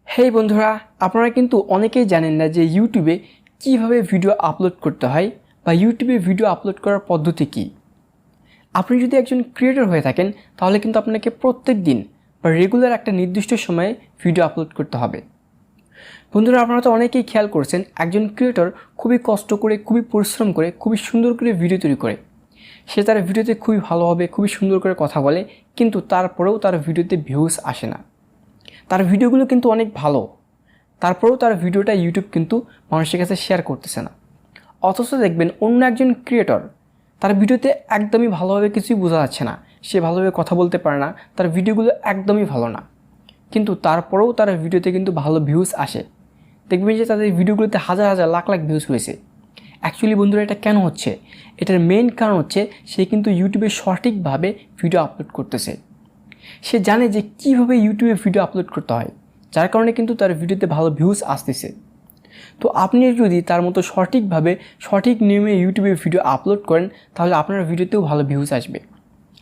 হেই বন্ধুরা, আপনারা কিন্তু অনেকেই জানেন না যে ইউটিউবে কিভাবে ভিডিও আপলোড করতে হয় বা ইউটিউবে ভিডিও আপলোড করার পদ্ধতি কী। আপনি যদি একজন ক্রিয়েটর হয়ে থাকেন তাহলে কিন্তু আপনাকে প্রত্যেক দিন বা রেগুলার একটা নির্দিষ্ট সময়ে ভিডিও আপলোড করতে হবে। বন্ধুরা, আপনারা তো অনেকেই খেয়াল করছেন একজন ক্রিয়েটর খুবই কষ্ট করে, খুবই পরিশ্রম করে, খুবই সুন্দর করে ভিডিও তৈরি করে। সে তার ভিডিওতে খুবই ভালোভাবে, খুবই সুন্দর করে কথা বলে, কিন্তু তারপরেও তার ভিডিওতে ভিউজ আসে না। তার ভিডিওগুলো কিন্তু অনেক ভালো, তারপরেও তার ভিডিওটা ইউটিউব কিন্তু মানুষের কাছে শেয়ার করতেছে না। অথচ দেখবেন অন্য একজন ক্রিয়েটর, তার ভিডিওতে একদমই ভালোভাবে কিছুই বোঝা যাচ্ছে না, সে ভালোভাবে কথা বলতে পারে না, তার ভিডিওগুলো একদমই ভালো না, কিন্তু তারপরেও তার ভিডিওতে কিন্তু ভালো ভিউজ আসে। দেখবেন যে তাদের ভিডিওগুলোতে হাজার হাজার লাখ লাখ ভিউজ হয়েছে। অ্যাকচুয়ালি বন্ধুরা, এটা কেন হচ্ছে? এটার মেইন কারণ হচ্ছে সে কিন্তু ইউটিউবে সঠিকভাবে ভিডিও আপলোড করতেছে। সে জানে যে কীভাবে ইউটিউবে ভিডিও আপলোড করতে হয়, যার কারণে কিন্তু তার ভিডিওতে ভালো ভিউজ আসতেছে। তো আপনি যদি তার মতো সঠিকভাবে, সঠিক নিয়মে ইউটিউবে ভিডিও আপলোড করেন, তাহলে আপনার ভিডিওতেও ভালো ভিউজ আসবে।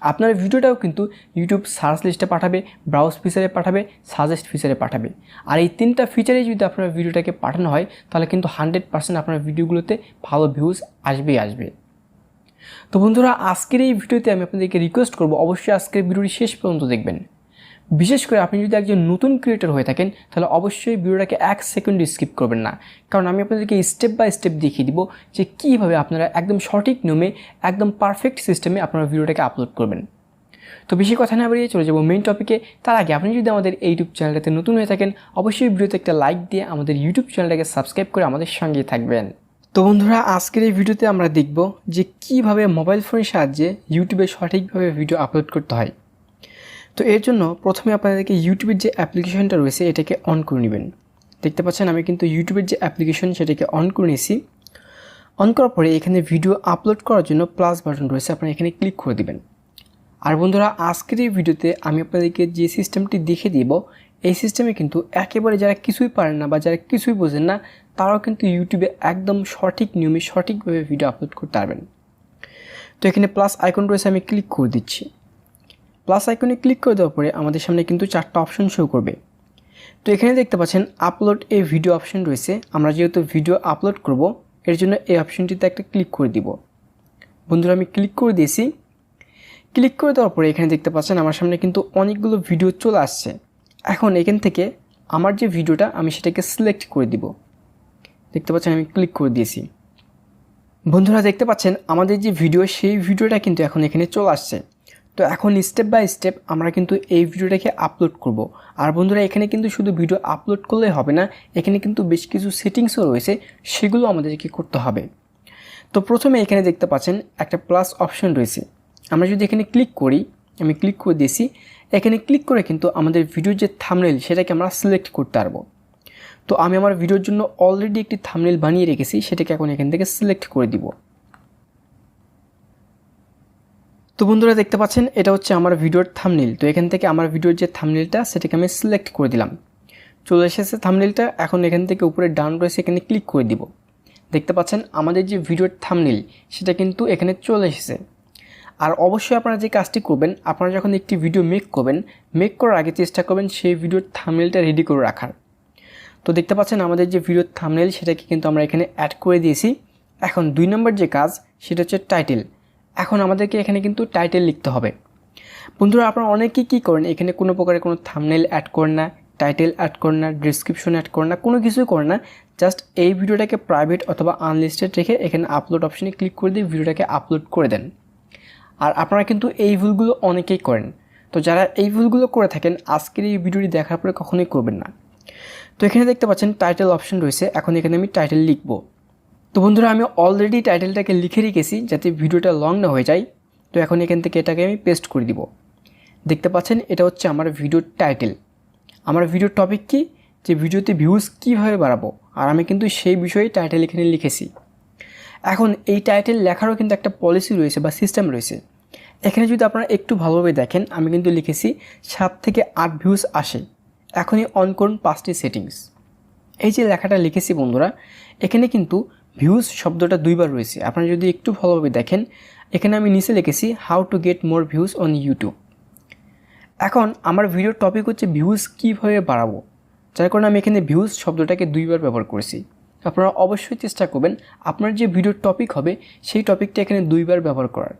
আপনার ভিডিওটাও কিন্তু ইউটিউব সার্চ লিস্টে পাঠাবে, ব্রাউজ ফিচারে পাঠাবে, সাজেস্ট ফিচারে পাঠাবে। আর এই তিনটা ফিচারে যদি আপনার ভিডিওটাকে পাঠানো হয়, তাহলে কিন্তু 100% আপনার ভিডিওগুলোতে ভালো ভিউজ আসবেই আসবে। তো বন্ধুরা, আজকের এই ভিডিওতে আমি আপনাদেরকে রিকোয়েস্ট করব, অবশ্যই আজকের ভিডিওটি শেষ পর্যন্ত দেখবেন। বিশেষ করে আপনি যদি একজন নতুন ক্রিয়েটর হয়ে থাকেন, তাহলে অবশ্যই ভিডিওটাকে 1 সেকেন্ড স্কিপ করবেন না, কারণ আমি আপনাদেরকে স্টেপ বাই স্টেপ দেখিয়ে দিব যে কীভাবে আপনারা একদম সঠিক নিয়মে, একদম পারফেক্ট সিস্টেমে আপনারা ভিডিওটাকে আপলোড করবেন। তো বেশি কথা না বাড়িয়ে চলে যাব মেইন টপিকে। তার আগে আপনি যদি আমাদের ইউটিউব চ্যানেলটাতে নতুন হয়ে থাকেন, অবশ্যই ভিডিওতে একটা লাইক দিয়ে আমাদের ইউটিউব চ্যানেলটাকে সাবস্ক্রাইব করে আমাদের সঙ্গেই থাকবেন। তো বন্ধুরা, আজকের এই ভিডিওতে আমরা দেখব যে কীভাবে মোবাইল ফোনের সাহায্যে ইউটিউবে সঠিকভাবে ভিডিও আপলোড করতে হয়। তো এর জন্য প্রথমে আপনাদেরকে ইউটিউবের যে অ্যাপ্লিকেশনটা রয়েছে এটাকে অন করে নেবেন। দেখতে পাচ্ছেন আমি কিন্তু ইউটিউবের যে অ্যাপ্লিকেশন সেটাকে অন করে নিয়েছি। অন করার পরে এখানে ভিডিও আপলোড করার জন্য প্লাস বাটন রয়েছে, আপনারা এখানে ক্লিক করে দিবেন। আর বন্ধুরা, আজকের এই ভিডিওতে আমি আপনাদেরকে যে সিস্টেমটি দেখে দিব, এই সিস্টেমে কিন্তু একেবারে যারা কিছুই পারেন না বা যারা কিছুই বোঝেন না, তারাও কিন্তু ইউটিউবে একদম সঠিক নিয়মে, সঠিকভাবে ভিডিও আপলোড করতে পারবেন। তো এখানে প্লাস আইকন রয়েছে, আমি ক্লিক করে দিচ্ছি। প্লাস আইকনে ক্লিক করে দেওয়ার পরে আমাদের সামনে কিন্তু 4টা অপশন শো করবে। তো এখানে দেখতে পাচ্ছেন আপলোড এ ভিডিও অপশন রয়েছে। আমরা যেহেতু ভিডিও আপলোড করব, এর জন্য এই অপশনটিতে একটা ক্লিক করে দিব। বন্ধুরা, আমি ক্লিক করে দিয়েছি। ক্লিক করে দেওয়ার পরে এখানে দেখতে পাচ্ছেন আমার সামনে কিন্তু অনেকগুলো ভিডিও চলে আসছে। এখন এখান থেকে আমার যে ভিডিওটা, আমি সেটাকে সিলেক্ট করে দিব। দেখতে পাচ্ছেন আমি ক্লিক করে দিয়েছি। বন্ধুরা, দেখতে পাচ্ছেন আমাদের যে ভিডিও, সেই ভিডিওটা কিন্তু এখন এখানে চলে আসছে। তো এখন স্টেপ বাই স্টেপ আমরা কিন্তু এই ভিডিওটাকে আপলোড করব। আর বন্ধুরা, এখানে কিন্তু শুধু ভিডিও আপলোড করলেই হবে না, এখানে কিন্তু বেশ কিছু সেটিংসও রয়েছে, সেগুলো আমাদেরকে করতে হবে। তো প্রথমে এখানে দেখতে পাচ্ছেন একটা প্লাস অপশন রয়েছে। আমরা যদি এখানে ক্লিক করি, আমি ক্লিক করে দিয়েছি। এখানে ক্লিক করে কিন্তু আমাদের ভিডিওর যে থাম্বনেল সেটাকে আমরা সিলেক্ট করতে পারবো। তো আমি আমার ভিডিওর জন্য অলরেডি একটি থাম্বনেল বানিয়ে রেখেছি, সেটাকে এখন এখান থেকে সিলেক্ট করে দিব। তো বন্ধুরা, দেখতে পাচ্ছেন এটা হচ্ছে আমার ভিডিওর থাম্বনেল। তো এখান থেকে আমার ভিডিওর যে থাম্বনেলটা সেটাকে আমি সিলেক্ট করে দিলাম। চলে এসেছে থাম্বনেলটা। এখন এখান থেকে উপরে ডাউন রয়েছে, এখানে ক্লিক করে দিব। দেখতে পাচ্ছেন আমাদের যে ভিডিওর থাম্বনেল সেটা কিন্তু এখানে চলে এসেছে। আর অবশ্যই আপনারা যে কাজটি করবেন, আপনারা যখন একটি ভিডিও মেক করবেন, মেক করার আগে চেষ্টা করবেন সেই ভিডিওর থাম্বনেলটা রেডি করে রাখার। তো দেখতে পাচ্ছেন আমাদের যে ভিডিওর থাম্বনেল সেটাকে কিন্তু আমরা এখানে অ্যাড করে দিয়েছি। এখন 2 নম্বর যে কাজ সেটা হচ্ছে টাইটেল। এখন আমাদেরকে এখানে কিন্তু টাইটেল লিখতে হবে। বন্ধুরা, আপনারা অনেকেই কী করেন, এখানে কোনো প্রকারের কোনো থাম্বনেল অ্যাড করেন না, টাইটেল অ্যাড করেন না, ডেসক্রিপশন অ্যাড করেন না, কোনো কিছুই করেন না। জাস্ট এই ভিডিওটাকে প্রাইভেট অথবা আনলিস্টেড রেখে এখানে আপলোড অপশনে ক্লিক করে দিয়ে ভিডিওটাকে আপলোড করে দেন। আর আপনারা কিন্তু এই ভুলগুলো অনেকেই করেন। তো যারা এই ভুলগুলো করে থাকেন, আজকের এই ভিডিওটি দেখার পরে কখনোই করবেন না। তো এখানে দেখতে পাচ্ছেন টাইটেল অপশন রয়েছে। এখন এখানে আমি টাইটেল লিখব। তো বন্ধুরা, আমি অলরেডি টাইটেলটাকে লিখে রেখেছি যাতে ভিডিওটা লং না হয়ে যায়। তো এখন এখান থেকে এটাকে আমি পেস্ট করে দিব। দেখতে পাচ্ছেন এটা হচ্ছে আমার ভিডিওর টাইটেল। আমার ভিডিওর টপিক কি, যে ভিডিওতে ভিউজ কীভাবে বাড়াবো, আর আমি কিন্তু সেই বিষয়ে টাইটেল এখানে লিখেছি। এখন এই টাইটেল লেখারও কিন্তু একটা পলিসি রয়েছে বা সিস্টেম রয়েছে। এখানে যদি আপনারা একটু ভালোভাবে দেখেন, আমি কিন্তু লিখেছি 7 থেকে 8 ভিউজ আসে, এখনই অন করুন 5টি সেটিংস। এই যে লেখাটা লিখেছি বন্ধুরা, এখানে কিন্তু ভিউজ শব্দটা 2বার রয়েছে। আপনারা যদি একটু ভালোভাবে দেখেন, এখানে আমি নিচে লিখেছি how to get more views on YouTube. এখন আমার ভিডিওর টপিক হচ্ছে ভিউজ কীভাবে বাড়াবো, যার কারণে আমি এখানে ভিউজ শব্দটাকে 2বার ব্যবহার করেছি। আপনারা অবশ্যই চেষ্টা করবেন আপনার যে ভিডিওর টপিক হবে সেই টপিকটা এখানে 2বার ব্যবহার করার।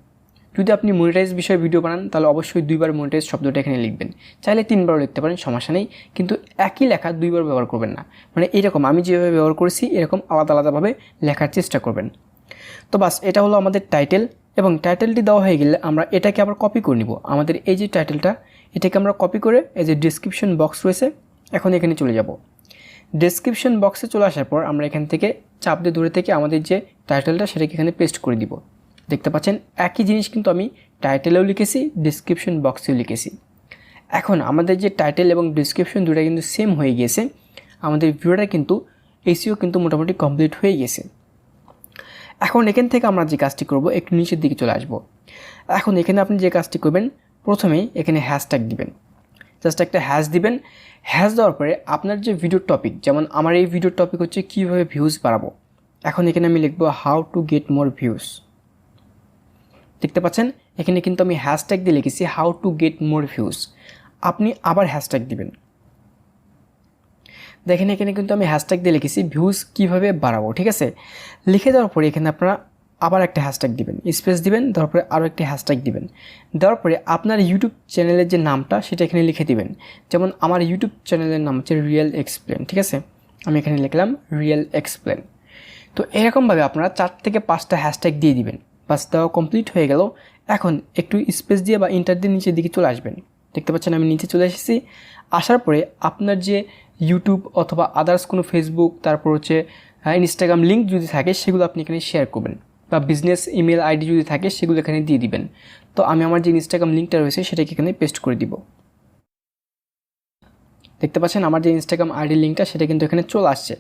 যদি আপনি মনিটাইজ বিষয়ে ভিডিও বানান তাহলে অবশ্যই 2বার মনিটাইজ শব্দটা এখানে লিখবেন, চাইলে 3বারও লিখতে পারেন, সমস্যা নেই, কিন্তু একই লেখা 2বার ব্যবহার করবেন না। মানে এরকম আমি যেভাবে ব্যবহার করেছি এরকম আলাদা আলাদাভাবে লেখার চেষ্টা করবেন। তো বাস, এটা হলো আমাদের টাইটেল, এবং টাইটেলটি দেওয়া হয়ে গেলে আমরা এটাকে আবার কপি করে নিব। আমাদের এই যে টাইটেলটা, এটাকে আমরা কপি করে এই যে ডেসক্রিপশন বক্স রয়েছে, এখন এখানে চলে যাব। ডেসক্রিপশন বক্সে চলে আসার পর আমরা এখান থেকে চাপ দিয়ে দূরে থেকে আমাদের যে টাইটেলটা সেটাকে এখানে পেস্ট করে দিব। দেখতে পাচ্ছেন একই জিনিস কিন্তু আমি টাইটেলেও লিখেছি, ডেসক্রিপশন বক্সেও লিখেছি। এখন আমাদের যে টাইটেল এবং ডেসক্রিপশন দুটো কিন্তু সেম হয়ে গিয়েছে। আমাদের ভিডিওটা কিন্তু এসইও কিন্তু মোটামুটি কমপ্লিট হয়ে গেছে। এখন এখান থেকে আমরা যে কাজটি করব, একটু নিচের দিকে চলে আসব। এখন এখানে আপনি যে কাজটি করবেন, প্রথমেই এখানে হ্যাশট্যাগ দিবেন, জাস্ট একটা হ্যাশ দিবেন। হ্যাশ দেওয়ার পরে আপনার যে ভিডিওর টপিক, যেমন আমার এই ভিডিওর টপিক হচ্ছে কীভাবে ভিউজ বাড়াবো, এখন এখানে আমি লিখব how to get more views. দেখতে পাচ্ছেন এখানে কিন্তু আমি হ্যাশট্যাগ দিয়ে লিখেছি how to get more views. আপনি আবার হ্যাশট্যাগ দিবেন, দেখেন এখানে কিন্তু আমি হ্যাশট্যাগ দিয়ে লিখেছি ভিউজ কীভাবে বাড়াবো, ঠিক আছে। লিখে দেওয়ার পরে এখানে আপনারা আবার একটা হ্যাশট্যাগ দিবেন, স্পেস দিবেন, দেওয়ার পরে আরও একটি হ্যাশট্যাগ দিবেন। দেওয়ার পরে আপনার ইউটিউব চ্যানেলের যে নামটা সেটা এখানে লিখে দিবেন। যেমন আমার ইউটিউব চ্যানেলের নাম হচ্ছে রিয়েল এক্সপ্লেন, ঠিক আছে, আমি এখানে লিখলাম রিয়েল এক্সপ্লেন। তো এরকমভাবে আপনারা 4 থেকে 5টা হ্যাশট্যাগ দিয়ে দিবেন। বাস, দেওয়া কমপ্লিট হয়ে গেল। এখন একটু স্পেস দিয়ে বা ইন্টার দিয়ে নিচের দিকে চলে আসবেন। দেখতে পাচ্ছেন আমি নিচে চলে এসেছি। আসার পরে আপনার যে ইউটিউব অথবা আদার্স কোনো ফেসবুক, তারপর হচ্ছে ইনস্টাগ্রাম লিঙ্ক যদি থাকে সেগুলো আপনি এখানে শেয়ার করবেন, বা বিজনেস ইমেল আইডি যদি থাকে সেগুলো এখানে দিয়ে দিবেন। তো আমি আমার যে ইনস্টাগ্রাম লিঙ্কটা রয়েছে সেটাকে এখানে পেস্ট করে দিব। দেখতে পাচ্ছেন আমার যে ইনস্টাগ্রাম আইডি লিঙ্কটা সেটা কিন্তু এখানে চলে আসছে।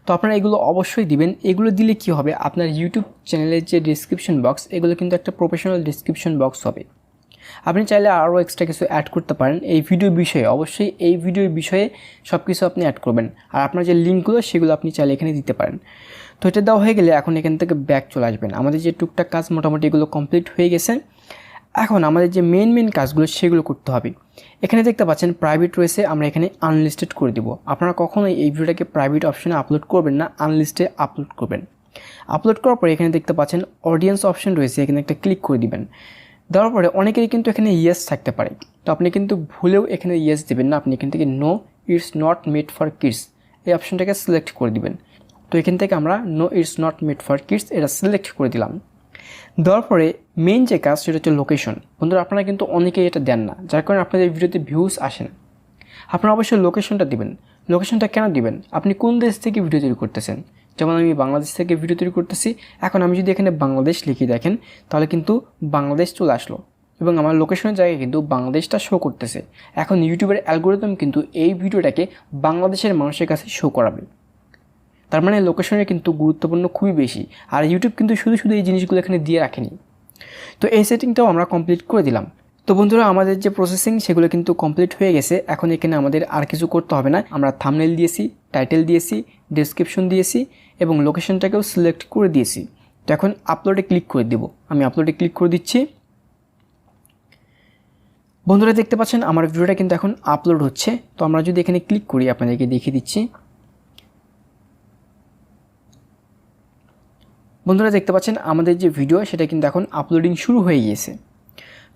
তো আপনারা এগুলো অবশ্যই দিবেন। এগুলো দিলে কি হবে, আপনার ইউটিউব চ্যানেলের যে ডিসক্রিপশন বক্স, এগুলো কিন্তু একটা প্রফেশনাল ডিসক্রিপশন বক্স হবে। আপনি চাইলে আরও এক্সট্রা কিছু অ্যাড করতে পারেন এই ভিডিওর বিষয়ে, অবশ্যই এই ভিডিওর বিষয়ে সব কিছু আপনি অ্যাড করবেন। আর আপনার যে লিঙ্কগুলো সেগুলো আপনি চাইলে এখানে দিতে পারেন। তো এটা দেওয়া হয়ে গেলে এখন এখান থেকে ব্যাক চলে আসবেন। আমাদের যে টুকটাক কাজ মোটামুটি এগুলো কমপ্লিট হয়ে গেছে। এখন আমাদের যে মেন কাজগুলো সেগুলো করতে হবে। এখানে দেখতে পাচ্ছেন প্রাইভেট রয়েছে, আমরা এখানে আনলিস্টেড করে দিব। আপনারা কখনোই এই ভিডিওটাকে প্রাইভেট অপশনে আপলোড করবেন না, আনলিস্টে আপলোড করবেন। আপলোড করার পরে এখানে দেখতে পাচ্ছেন অডিয়েন্স অপশন রয়েছে, এখানে একটা ক্লিক করে দিবেন। দেওয়ার পরে অনেকেরই কিন্তু এখানে ইয়েস থাকতে পারে, তো আপনি কিন্তু ভুলেও এখানে ইয়েস দেবেন না। আপনি এখান থেকে no it's not made for kids এই অপশনটাকে সিলেক্ট করে দিবেন। তো এখান থেকে আমরা no it's not made for kids এটা সিলেক্ট করে দিলাম। দেওয়ার পরে মেইন যে কাজ সেটা হচ্ছে লোকেশন। বন্ধুরা আপনারা কিন্তু অনেকেই এটা দেন না, যার কারণে আপনাদের ভিডিওতে ভিউজ আসে না। আপনারা অবশ্যই লোকেশনটা দিবেন। লোকেশনটা কেন দিবেন, আপনি কোন দেশ থেকে ভিডিও তৈরি করতেছেন। যেমন আমি বাংলাদেশ থেকে ভিডিও তৈরি করতেছি, এখন আমি যদি এখানে বাংলাদেশ লিখি দেখেন তাহলে কিন্তু বাংলাদেশ চলে আসলো এবং আমার লোকেশনের জায়গায় কিন্তু বাংলাদেশটা শো করতেছে। এখন ইউটিউবের অ্যালগোরিদম কিন্তু এই ভিডিওটাকে বাংলাদেশের মানুষের কাছে শো করাবে। তার মানে লোকেশনের কিন্তু গুরুত্বপূর্ণ খুবই বেশি। আর ইউটিউব কিন্তু শুধু এই জিনিসগুলো এখানে দিয়ে রাখেনি। তো এই সেটিংটাও আমরা কমপ্লিট করে দিলাম। তো বন্ধুরা আমাদের যে প্রসেসিং সেগুলো কিন্তু কমপ্লিট হয়ে গেছে। এখন এখানে আমাদের আর কিছু করতে হবে না। আমরা থাম্বনেল দিয়েছি, টাইটেল দিয়েছি, ডেসক্রিপশন দিয়েছি এবং লোকেশনটাকেও সিলেক্ট করে দিয়েছি। তো এখন আপলোডে ক্লিক করে দেব। আমি আপলোডে ক্লিক করে দিচ্ছি। বন্ধুরা দেখতে পাচ্ছেন আমার ভিডিওটা কিন্তু এখন আপলোড হচ্ছে। তো আমরা যদি এখানে ক্লিক করি আপনাদেরকে দেখিয়ে দিচ্ছি। বন্ধুরা দেখতে পাচ্ছেন আমাদের যে ভিডিও সেটা কিন্তু এখন আপলোডিং শুরু হয়ে গিয়েছে।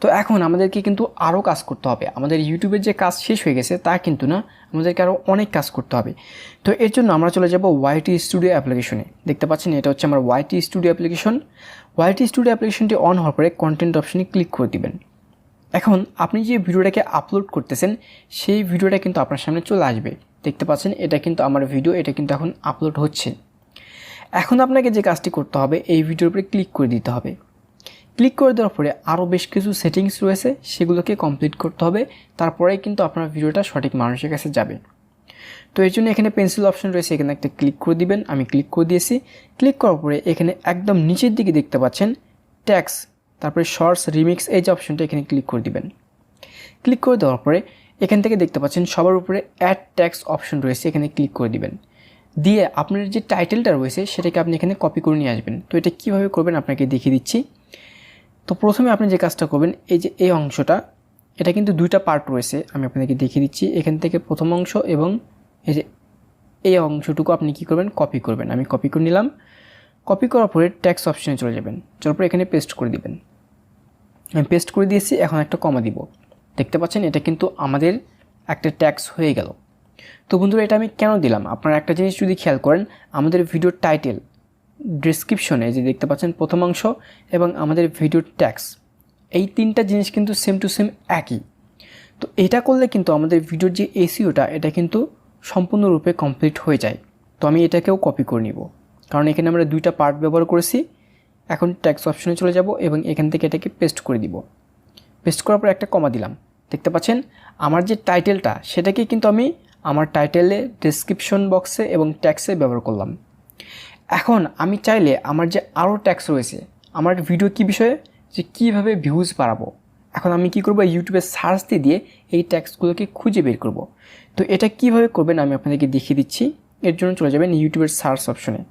তো এখন আমাদেরকে কিন্তু আরও কাজ করতে হবে। আমাদের ইউটিউবের যে কাজ শেষ হয়ে গেছে তা কিন্তু না, আমাদেরকে আরও অনেক কাজ করতে হবে। তো এর জন্য আমরা চলে যাব ওয়াইটি স্টুডিও অ্যাপ্লিকেশনে। দেখতে পাচ্ছেন এটা হচ্ছে আমার YT studio application. YT studio অ্যাপ্লিকেশনটি অন হওয়ার পরে কন্টেন্ট অপশনে ক্লিক করে দিবেন। এখন আপনি যে ভিডিওটাকে আপলোড করতেছেন সেই ভিডিওটা কিন্তু আপনার সামনে চলে আসবে। দেখতে পাচ্ছেন এটা কিন্তু আমার ভিডিও, এটা কিন্তু এখন আপলোড হচ্ছে। এখন আপনাকে যে কাজটি করতে হবে এই ভিডিওর উপরে ক্লিক করে দিতে হবে। ক্লিক করে দেওয়ার পরে আরও বেশ কিছু সেটিংস রয়েছে সেগুলোকে কমপ্লিট করতে হবে, তারপরেই কিন্তু আপনার ভিডিওটা সঠিক মানুষের কাছে যাবে। তো এর জন্য এখানে পেন্সিল অপশন রয়েছে, এখানে একটা ক্লিক করে দিবেন। আমি ক্লিক করে দিয়েছি। ক্লিক করার পরে এখানে একদম নিচের দিকে দেখতে পাচ্ছেন ট্যাক্স, তারপরে শর্টস, রিমিক্স এই যে অপশনটা এখানে ক্লিক করে দিবেন। ক্লিক করে দেওয়ার পরে এখান থেকে দেখতে পাচ্ছেন সবার উপরে অ্যাড ট্যাক্স অপশন রয়েছে, এখানে ক্লিক করে দিবেন। দিয়ে আপনার যে টাইটেলটা রয়েছে সেটাকে আপনি এখানে কপি করে নিয়ে আসবেন। তো এটা কীভাবে করবেন আপনাকে দেখিয়ে দিচ্ছি। তো প্রথমে আপনি যে কাজটা করবেন, এই যে এই অংশটা, এটা কিন্তু দুইটা পার্ট রয়েছে, আমি আপনাদেরকে দেখিয়ে দিচ্ছি। এখান থেকে প্রথম অংশ এবং এই যে এই অংশটুকু আপনি কী করবেন, কপি করবেন। আমি কপি করে নিলাম। কপি করার পরে ট্যাক্স অপশানে চলে যাবেন, যাওয়ার পরে এখানে পেস্ট করে দিবেন। আমি পেস্ট করে দিয়েছি, এখন একটা কমা দিব। দেখতে পাচ্ছেন এটা কিন্তু আমাদের একটা ট্যাক্স হয়ে গেল। তো বন্ধুরা এটা আমি কেন দিলাম, আপনারা একটা জিনিস যদি খেয়াল করেন, আমাদের ভিডিওর টাইটেল, ডেসক্রিপশনে যে দেখতে পাচ্ছেন প্রথম অংশ এবং আমাদের ভিডিওর ট্যাক্স, এই তিনটা জিনিস কিন্তু সেম টু সেম একই। তো এটা করলে কিন্তু আমাদের ভিডিওর যে এসইওটা এটা কিন্তু সম্পূর্ণরূপে কমপ্লিট হয়ে যায়। তো আমি এটাকেও কপি করে নিব, কারণ এখানে আমরা দুইটা পার্ট ব্যবহার করেছি। এখন ট্যাক্স অপশনে চলে যাব এবং এখান থেকে এটাকে পেস্ট করে দিব। পেস্ট করার পর একটা কমা দিলাম। দেখতে পাচ্ছেন আমার যে টাইটেলটা সেটাকে কিন্তু আমি আমার টাইটেলে, ডেসক্রিপশন বক্সে এবং ট্যাক্সে ব্যবহার করলাম। এখন আমি চাইলে আমার যে আরও ট্যাক্স রয়েছে, আমার ভিডিও কী বিষয়ে, যে কীভাবে ভিউজ বাড়াবো, এখন আমি কি করব, ইউটিউবে সার্চ দিয়ে এই ট্যাক্সগুলোকে খুঁজে বের করব। তো এটা কিভাবে করবেন আমি আপনাদেরকে দেখিয়ে দিচ্ছি। এর জন্য চলে যাবেন ইউটিউবের সার্চ অপশনে।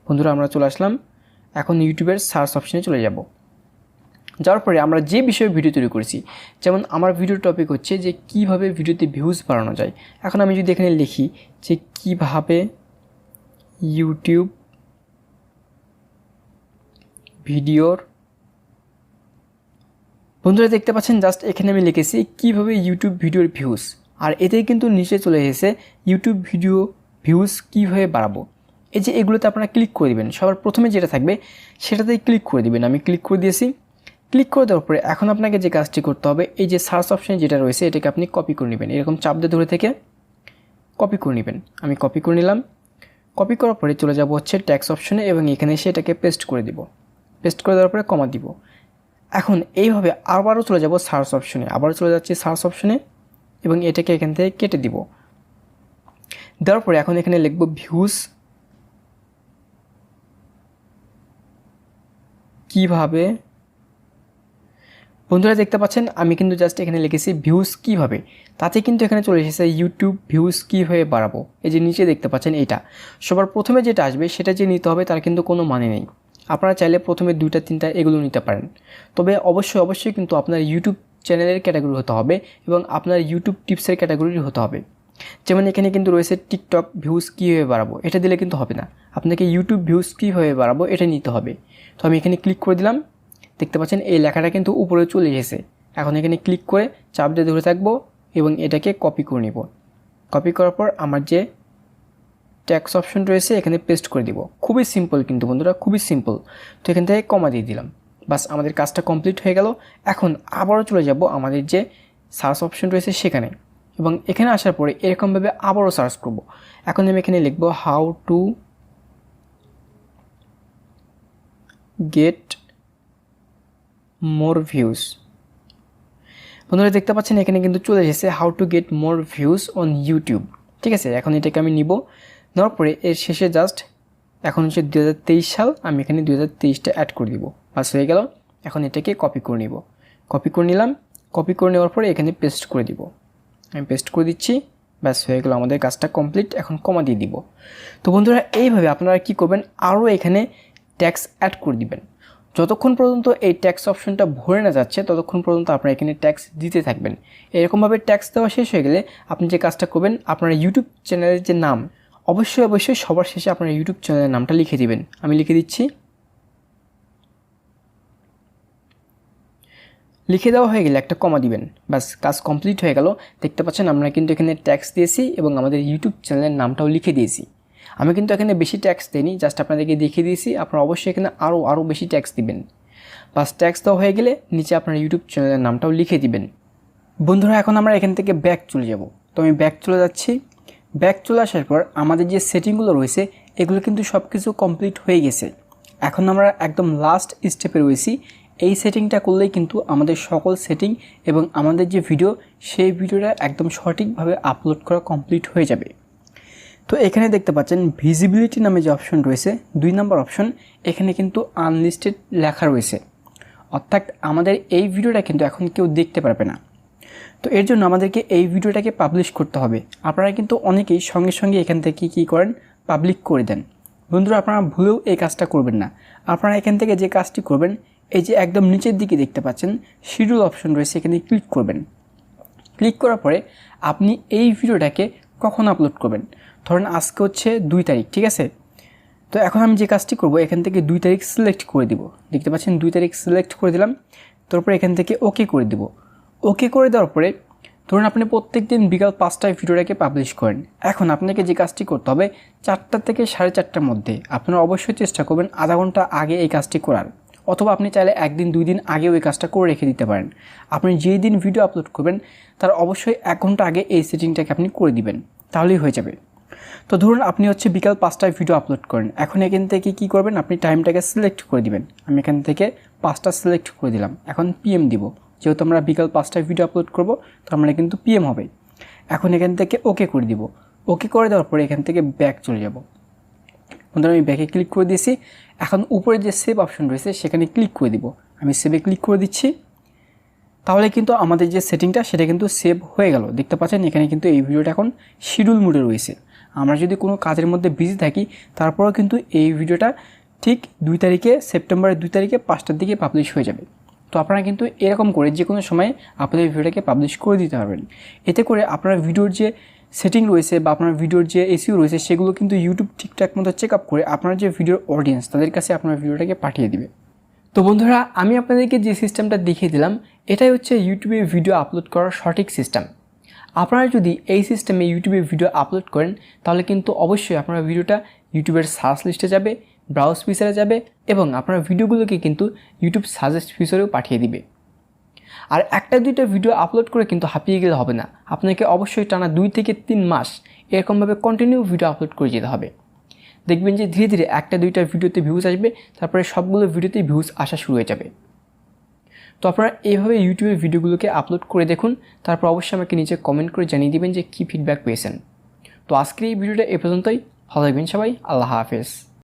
বন্ধুরা আমরা চলে আসলাম, এখন ইউটিউবের সার্চ অপশনে চলে যাব। যাওয়ার পরে আমরা যে বিষয়ে ভিডিও তৈরি করেছি, যেমন আমার ভিডিওর টপিক হচ্ছে যে কিভাবে ভিডিওতে ভিউজ বাড়ানো যায়। এখন আমি যদি এখানে লিখি যে কিভাবে ইউটিউব ভিডিওর, বন্ধুরা দেখতে পাচ্ছেন জাস্ট এখানে আমি লিখেছি কিভাবে ইউটিউব ভিডিওর ভিউজ, আর এতেই কিন্তু নিচে চলে এসেছে ইউটিউব ভিডিও ভিউজ কীভাবে বাড়াবো। এই যে এগুলোতে আপনারা ক্লিক করে দেবেন, সবার প্রথমে যেটা থাকবে সেটাতেই ক্লিক করে দেবেন। আমি ক্লিক করে দিয়েছি। ক্লিক করে দেওয়ার পরে এখন আপনাকে যে কাজটি করতে হবে, এই যে সার্চ অপশানে যেটা রয়েছে এটাকে আপনি কপি করে নেবেন, এরকম চাপ দিয়ে ধরে থেকে কপি করে নেবেন। আমি কপি করে নিলাম। কপি করার পরে চলে যাব হচ্ছে ট্যাক্স অপশনে এবং এখানে এসে এটাকে পেস্ট করে দিব। পেস্ট করে দেওয়ার পরে কমা দিব। এখন এইভাবে আবারও চলে যাব সার্চ অপশনে, আবারও চলে যাচ্ছি সার্চ অপশনে এবং এটাকে এখান থেকে কেটে দিব। দেওয়ার পরে এখন এখানে লিখব ভিউজ কিভাবে। বন্ধুরা দেখতে পাচ্ছেন আমি কিন্তু জাস্ট এখানে লিখেছি ভিউজ কিভাবে, তাতে কিন্তু এখানে চলে এসেছে ইউটিউব ভিউজ কীভাবে বাড়াবো। এই যে নিচে দেখতে পাচ্ছেন এইটা সবার প্রথমে যেটা আসবে সেটা যে নিতে হবে তার কিন্তু কোনো মানে নেই। আপনারা চাইলে প্রথমে 2টা 3টা এগুলো নিতে পারেন, তবে অবশ্যই কিন্তু আপনার ইউটিউব চ্যানেলের ক্যাটাগরি হতে হবে এবং আপনার ইউটিউব টিপসের ক্যাটাগরি হতে হবে। যেমন এখানে কিন্তু রয়েছে টিকটক ভিউজ কীভাবে বাড়াবো, এটা দিলে কিন্তু হবে না, আপনাকে ইউটিউব ভিউজ কীভাবে বাড়াবো এটা নিতে হবে। তো আমি এখানে ক্লিক করে দিলাম। দেখতে পাচ্ছেন এই লেখাটা কিন্তু উপরে চলে এসেছে। এখন এখানে ক্লিক করে চাপ দিয়ে ধরে থাকবো এবং এটাকে কপি করে নিব। কপি করার পর আমার যে ট্যাক্স অপশন রয়েছে এখানে পেস্ট করে দিব। খুবই সিম্পল কিন্তু বন্ধুরা, খুবই সিম্পল। তো এখান থেকে কমা দিয়ে দিলাম, বাস আমাদের কাজটা কমপ্লিট হয়ে গেল। এখন আবারও চলে যাব আমাদের যে সার্চ অপশন রয়েছে সেখানে এবং এখানে আসার পরে এরকমভাবে আবারও সার্চ করব। এখন আমি এখানে লিখব how to get more views. বন্ধুরা দেখতে পাচ্ছেন এখানে কিন্তু চলে এসেছে how to get more views on YouTube. ঠিক আছে, এখন এটাকে আমি নিব। নেওয়ার পরে এর শেষে জাস্ট এখন হচ্ছে 2023 সাল, আমি এখানে 2023টা অ্যাড করে দিব, বাস হয়ে গেল। এখন এটাকে কপি করে নিব। কপি করে নিলাম। কপি করে নেওয়ার পরে এখানে পেস্ট করে দিব। আমি পেস্ট করে দিচ্ছি, ব্যাস হয়ে গেল, আমাদের কাজটা কমপ্লিট। এখন কমা দিয়ে দিব। তো বন্ধুরা এইভাবে আপনারা কি করবেন, আরও এখানে ট্যাক্স অ্যাড করে দিবেন। যতক্ষণ পর্যন্ত এই ট্যাক্স অপশনটা ভরে না যাচ্ছে ততক্ষণ পর্যন্ত আপনারা এখানে ট্যাক্স দিতে থাকবেন। এরকমভাবে ট্যাক্স দেওয়া শেষ হয়ে গেলে আপনি যে কাজটা করবেন, আপনার ইউটিউব চ্যানেলের যে নাম, অবশ্যই সবার শেষে আপনার ইউটিউব চ্যানেলের নামটা লিখে দিবেন। আমি লিখে দিচ্ছি। লিখে দেওয়া হয়ে গেলে একটা কমা দিবেন, ব্যাস কাজ কমপ্লিট হয়ে গেল। দেখতে পাচ্ছেন আমরা কিন্তু এখানে ট্যাক্স দিয়েছি এবং আমাদের ইউটিউব চ্যানেলের নামটাও লিখে দিয়েছি। আমি কিন্তু এখানে বেশি ট্যাক্স দিইনি, জাস্ট আপনাদেরকে দেখিয়ে দিয়েছি। আপনারা অবশ্যই এখানে আরও বেশি ট্যাক্স দিবেন। বাস ট্যাক্স দেওয়া হয়ে গেলে নিচে আপনার ইউটিউব চ্যানেলের নামটাও লিখে দিবেন। বন্ধুরা এখন আমরা এখান থেকে ব্যাক চলে যাব। তো আমি ব্যাক চলে যাচ্ছি। ব্যাক চলে আসার পর আমাদের যে সেটিংগুলো রয়েছে এগুলো কিন্তু সব কিছু কমপ্লিট হয়ে গেছে। এখন আমরা একদম লাস্ট স্টেপে রয়েছি। এই সেটিংটা করলেই কিন্তু আমাদের সকল সেটিং এবং আমাদের যে ভিডিও সেই ভিডিওটা একদম সঠিকভাবে আপলোড করা কমপ্লিট হয়ে যাবে। তো এখানে দেখতে পাচ্ছেন ভিজিবিলিটি নামে যে অপশন রয়েছে 2 নম্বর অপশন, এখানে কিন্তু আনলিস্টেড লেখা রয়েছে, অর্থাৎ আমাদের এই ভিডিওটা কিন্তু এখন কেউ দেখতে পারবে না। তো এর জন্য আমাদেরকে এই ভিডিওটাকে পাবলিশ করতে হবে। আপনারা কিন্তু অনেকেই সঙ্গে এখান থেকে কী করেন, পাবলিক করে দেন। বন্ধুরা আপনারা ভুলেও এই কাজটা করবেন না। আপনারা এখান থেকে যে কাজটি করবেন, এই যে একদম নিচের দিকে দেখতে পাচ্ছেন শিডিউল অপশন রয়েছে, এখানে ক্লিক করবেন। ক্লিক করার পরে আপনি এই ভিডিওটাকে কখন আপলোড করবেন, ধরেন আজকে হচ্ছে 2 তারিখ, ঠিক আছে। তো এখন আমি যে কাজটি করব, এখান থেকে 2 তারিখ সিলেক্ট করে দিব। দেখতে পাচ্ছেন 2 তারিখ সিলেক্ট করে দিলাম। তারপর এখান থেকে ওকে করে দিব। ওকে করে দেওয়ার পরে ধরুন আপনি প্রত্যেক দিন বিকাল 5টায় ভিডিওটাকে পাবলিশ করেন। এখন আপনাকে যে কাজটি করতে হবে 4টা থেকে 4:30টার মধ্যে আপনারা অবশ্যই চেষ্টা করবেন আধা ঘন্টা আগে এই কাজটি করার, অথবা আপনি চাইলে 1 দিন 2 দিন আগেও এই কাজটা করে রেখে দিতে পারেন। আপনি যেই দিন ভিডিও আপলোড করবেন তার অবশ্যই 1 ঘন্টা আগে এই সেটিংটাকে আপনি করে দিবেন, তাহলেই হয়ে যাবে। তো ধরুন আপনি হচ্ছে বিকাল 5টায় ভিডিও আপলোড করেন। এখন এখান থেকে কী করবেন, আপনি টাইমটাকে সিলেক্ট করে দিবেন। আমি এখান থেকে 5টা সিলেক্ট করে দিলাম। এখন পিএম দিব, যেহেতু আমরা বিকাল 5টায় ভিডিও আপলোড করব, তার মানে কিন্তু পিএম হবে। এখন এখান থেকে ওকে করে দিব। ওকে করে দেওয়ার পরে এখান থেকে ব্যাক চলে যাব। বন্ধুরা আমি ব্যাকে ক্লিক করে দিয়েছি। এখন উপরে যে সেভ অপশন রয়েছে সেখানে ক্লিক করে দিব। আমি সেভে ক্লিক করে দিচ্ছি। তাহলে কিন্তু আমাদের যে সেটিংটা সেটা কিন্তু সেভ হয়ে গেল। দেখতে পাচ্ছেন এখানে কিন্তু এই ভিডিওটা এখন শিডিউল মোডে রয়েছে। আমরা যদি কোনো কাজের মধ্যে বিজি থাকি তারপরেও কিন্তু এই ভিডিওটা ঠিক 2 তারিখে, সেপ্টেম্বরের 2 তারিখে 5টার দিকে পাবলিশ হয়ে যাবে। তো আপনারা কিন্তু এরকম করে যে কোনো সময় আপনাদের ভিডিওটাকে পাবলিশ করে দিতে পারবেন। এতে করে আপনার ভিডিওর যে সেটিং রয়েছে বা আপনার ভিডিওর যে এসইও রয়েছে সেগুলো কিন্তু ইউটিউব ঠিকঠাক মতো চেক আপ করে আপনার যে ভিডিওর অডিয়েন্স তাদের কাছে আপনার ভিডিওটাকে পাঠিয়ে দিবে। তো বন্ধুরা আমি আপনাদেরকে যে সিস্টেমটা দেখিয়ে দিলাম এটাই হচ্ছে ইউটিউবে ভিডিও আপলোড করার সঠিক সিস্টেম। আপনারা যদি এই সিস্টেমে ইউটিউবে ভিডিও আপলোড করেন তাহলে কিন্তু অবশ্যই আপনার ভিডিওটা ইউটিউবের সার্চ লিস্টে যাবে, ব্রাউজ ফিচারে যাবে এবং আপনার ভিডিওগুলোকে কিন্তু ইউটিউব সাজেস্ট ফিচারেও পাঠিয়ে দিবে। আর 1-2টা ভিডিও আপলোড করে কিন্তু হাঁপিয়ে গেলে হবে না, আপনাকে অবশ্যই টানা 2 থেকে 3 মাস এরকমভাবে কন্টিনিউ ভিডিও আপলোড করে যেতে হবে। দেখবেন যে ধীরে ধীরে 1-2টা ভিডিওতে ভিউজ আসবে, তারপরে সবগুলো ভিডিওতেই ভিউজ আসা শুরু হয়ে যাবে। তো আপনারা এইভাবে ইউটিউবের ভিডিওগুলোকে আপলোড করে দেখুন, তারপর অবশ্যই আমাকে নিচে কমেন্ট করে জানিয়ে দিবেন যে কী ফিডব্যাক পেয়েছেন। তো আজকের এই ভিডিওটা এ পর্যন্তই। ভালো থাকবেন সবাই, আল্লাহ হাফেজ।